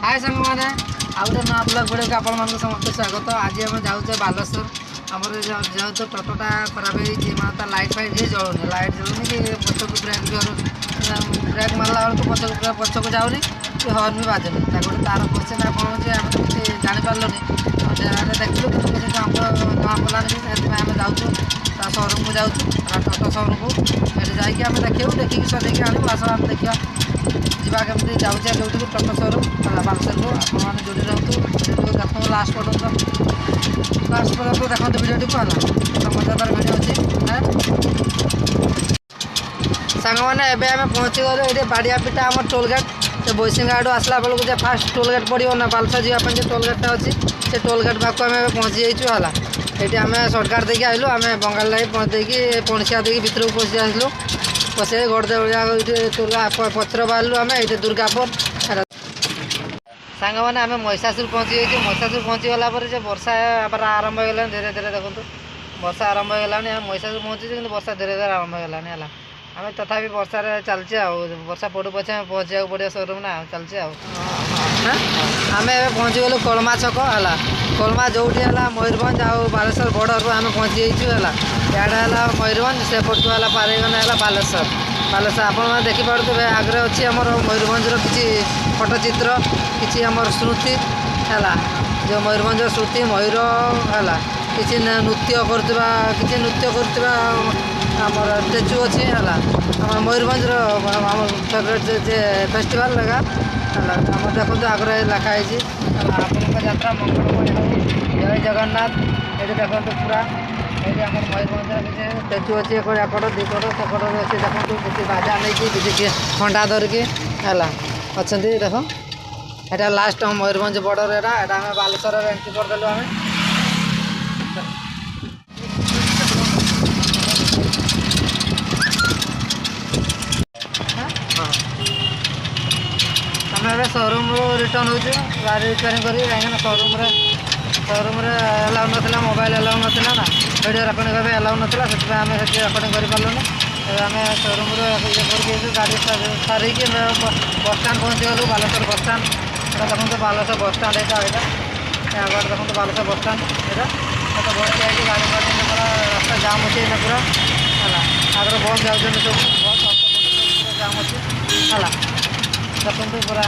हाय सांग मैंने आउ गोटे नुआ ब्लॉग वीडियो को आपण समस्त स्वागत। आज आम जाऊे बालेश्वर आमर जो टोटोटा खराब है लाइट फाइट ये जलूनी लाइट जलूनी कि पछक ब्रेक मारला बेलू पछक जाऊनी कि हर्न भी बाजुनी गोटे तार क्वेश्चन कौन हो किसी जापारूनी देखिलु कि नुआ पलानी आम जाऊँ शोरूम को जाऊँ टोटो शोरूम को ये जाकि देखू देखिए सजेक आनू आस आम देखा जीवा केमती जाऊे कौटी टोटो शोरूम बालेश्वर को आपने जोड़ी रहतु देखो लास्ट पर्यटन देखते भिडियो को है मजादार भिडियो अच्छी सांग मैंने एवं पहुँची गलु ये बाड़िया पिटा आम टोल गेट बोईसिंग आड़ू आसला बेलू जो फास्ट टोल गेट पड़ो ना बालेश्वर जावाई जो टोल गेटा अच्छी से टोल गेट पाक आम पहुँची जाइए है ये आम सर्टकट देखिए आइलु आम बंगाल लाइन पहुँचे पणसिया देखिए भितर को पशि आसलु पशि गड़दे भैया पचर बाहर आम ये दुर्गापुर सांग मैंने आम महिषासुर पहुँची जाइए महिषासुर पहुँची गलापर जो वर्षा आरंभ हो गला धीरे धीरे देखो वर्षा आरंभ हो गलानी महिषासुर पहुँची कि वर्षा धीरे धीरे आरंभ हो गलानी है आम तथापि वर्षा चलचे वर्षा पड़ू पचे पहुँचा पड़ो शोरूम ना चलचे आम ए पहुँची गलु कलमा छक है कलमा जो मयूरभंज आउ बालेश्वर बॉर्डर आम पहुँची जाइए याडा है मयूरभंज से पटू है पारेगना है बालेश्वर बालेश्वर आप देखिपे आगे अच्छी आम मयूरभंज किसी फटोचित्र किसी आमर स्मृति है जो मयूरभंज स्मृति मयूर है किसी नृत्य करुवा किसी नृत्य करुवा आमर स्टेचू अच्छी है आम मयूरभंज फेवरेट फेस्टिवल लगा है आम देखो आगे लिखाई आपन यात्रा मंगलमय हो जय जगन्नाथ ये देखो पूरा ये आम मयूरभंज किसी स्टेचू अच्छी एकड़ दिकड़ सेकड़ अच्छी देखो किसी बाजा नहीं किसी खंडा धरिकी है अच्छा देख यहाँ लास्ट मयूरभंज बॉर्डर यहाँ आम बालेश्वर एंट्री करदेलु आम आम शोरूम रिटर्न हो गाड़ी रिपेयरिंग करी कहीं शोरूम एलाउ ना मोबाइल एलाउ ना ना वीडियो रेकर्डिंग करने एलाउ ना से आम रेकर्डिंग कर पार्लुन आम शोरूम ये गाड़ी सारिकी बस स्टाण पहुँची गलु बालेश्वर बस स्टाण देखो बालेश्वर बस स्टाण यहाँ यहाँ देखो बालेश्वर बस स्टाण यहाँ तो बस जाए गाड़ी रास्ता जाम अच्छे पूरा है आगे बस जाऊँ सब बस जाम अच्छे है देखो पूरा